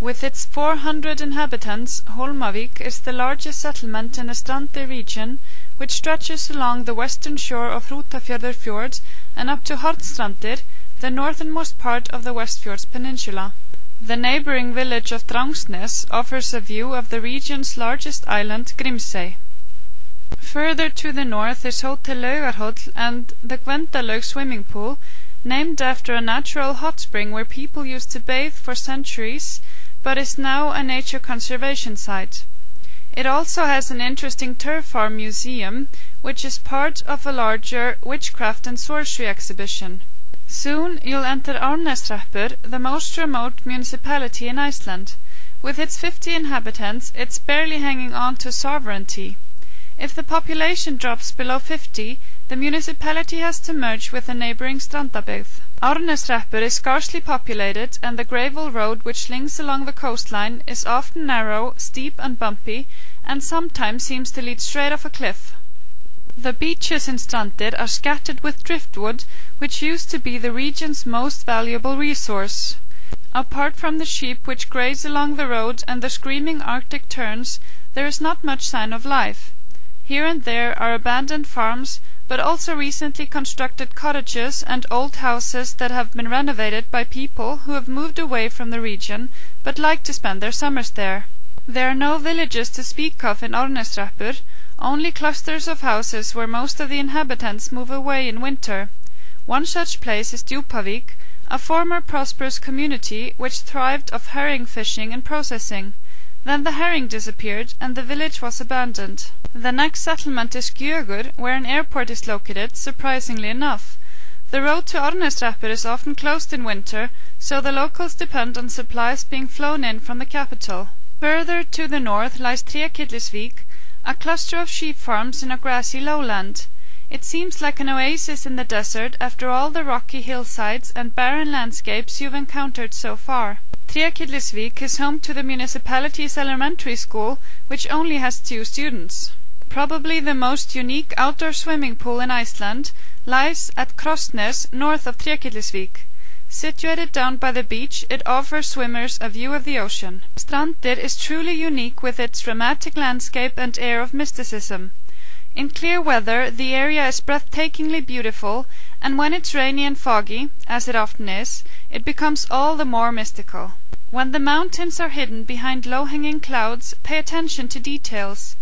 With its 400 inhabitants, Hólmavík is the largest settlement in the Strandir region, which stretches along the western shore of Hrútafjörður fjord and up to Hornstrandir, the northernmost part of the Westfjords peninsula. The neighbouring village of Drangsnes offers a view of the region's largest island, Grímsey. Further to the north is Hotel Laugarhóll and the Gvendalaug swimming pool, named after a natural hot spring where people used to bathe for centuries, but is now a nature conservation site. It also has an interesting turf farm museum, which is part of a larger witchcraft and sorcery exhibition. Soon you'll enter Árneshreppur, the most remote municipality in Iceland. With its 50 inhabitants, it's barely hanging on to sovereignty. If the population drops below 50, the municipality has to merge with the neighbouring Strandabyggð. Árneshreppur is sparsely populated, and the gravel road which links along the coastline is often narrow, steep and bumpy, and sometimes seems to lead straight off a cliff. The beaches in Strandir are scattered with driftwood, which used to be the region's most valuable resource. Apart from the sheep which graze along the road and the screaming Arctic terns, there is not much sign of life. Here and there are abandoned farms, but also recently constructed cottages and old houses that have been renovated by people who have moved away from the region, but like to spend their summers there. There are no villages to speak of in Árneshreppur, only clusters of houses where most of the inhabitants move away in winter. One such place is Djúpavík, a former prosperous community which thrived off herring fishing and processing. Then the herring disappeared and the village was abandoned. The next settlement is Gjögur, where an airport is located, surprisingly enough. The road to Árneshreppur is often closed in winter, so the locals depend on supplies being flown in from the capital. Further to the north lies Trékyllisvík, a cluster of sheep farms in a grassy lowland. It seems like an oasis in the desert after all the rocky hillsides and barren landscapes you've encountered so far. Trékyllisvík is home to the municipality's elementary school, which only has 2 students. Probably the most unique outdoor swimming pool in Iceland lies at Krossnes, north of Trékyllisvík. Situated down by the beach, it offers swimmers a view of the ocean. Strandir is truly unique with its dramatic landscape and air of mysticism. In clear weather, the area is breathtakingly beautiful, and when it's rainy and foggy, as it often is, it becomes all the more mystical. When the mountains are hidden behind low-hanging clouds, pay attention to details.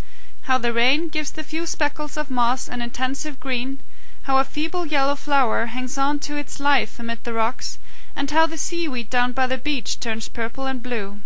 How the rain gives the few speckles of moss an intensive green, how a feeble yellow flower hangs on to its life amid the rocks, and how the seaweed down by the beach turns purple and blue.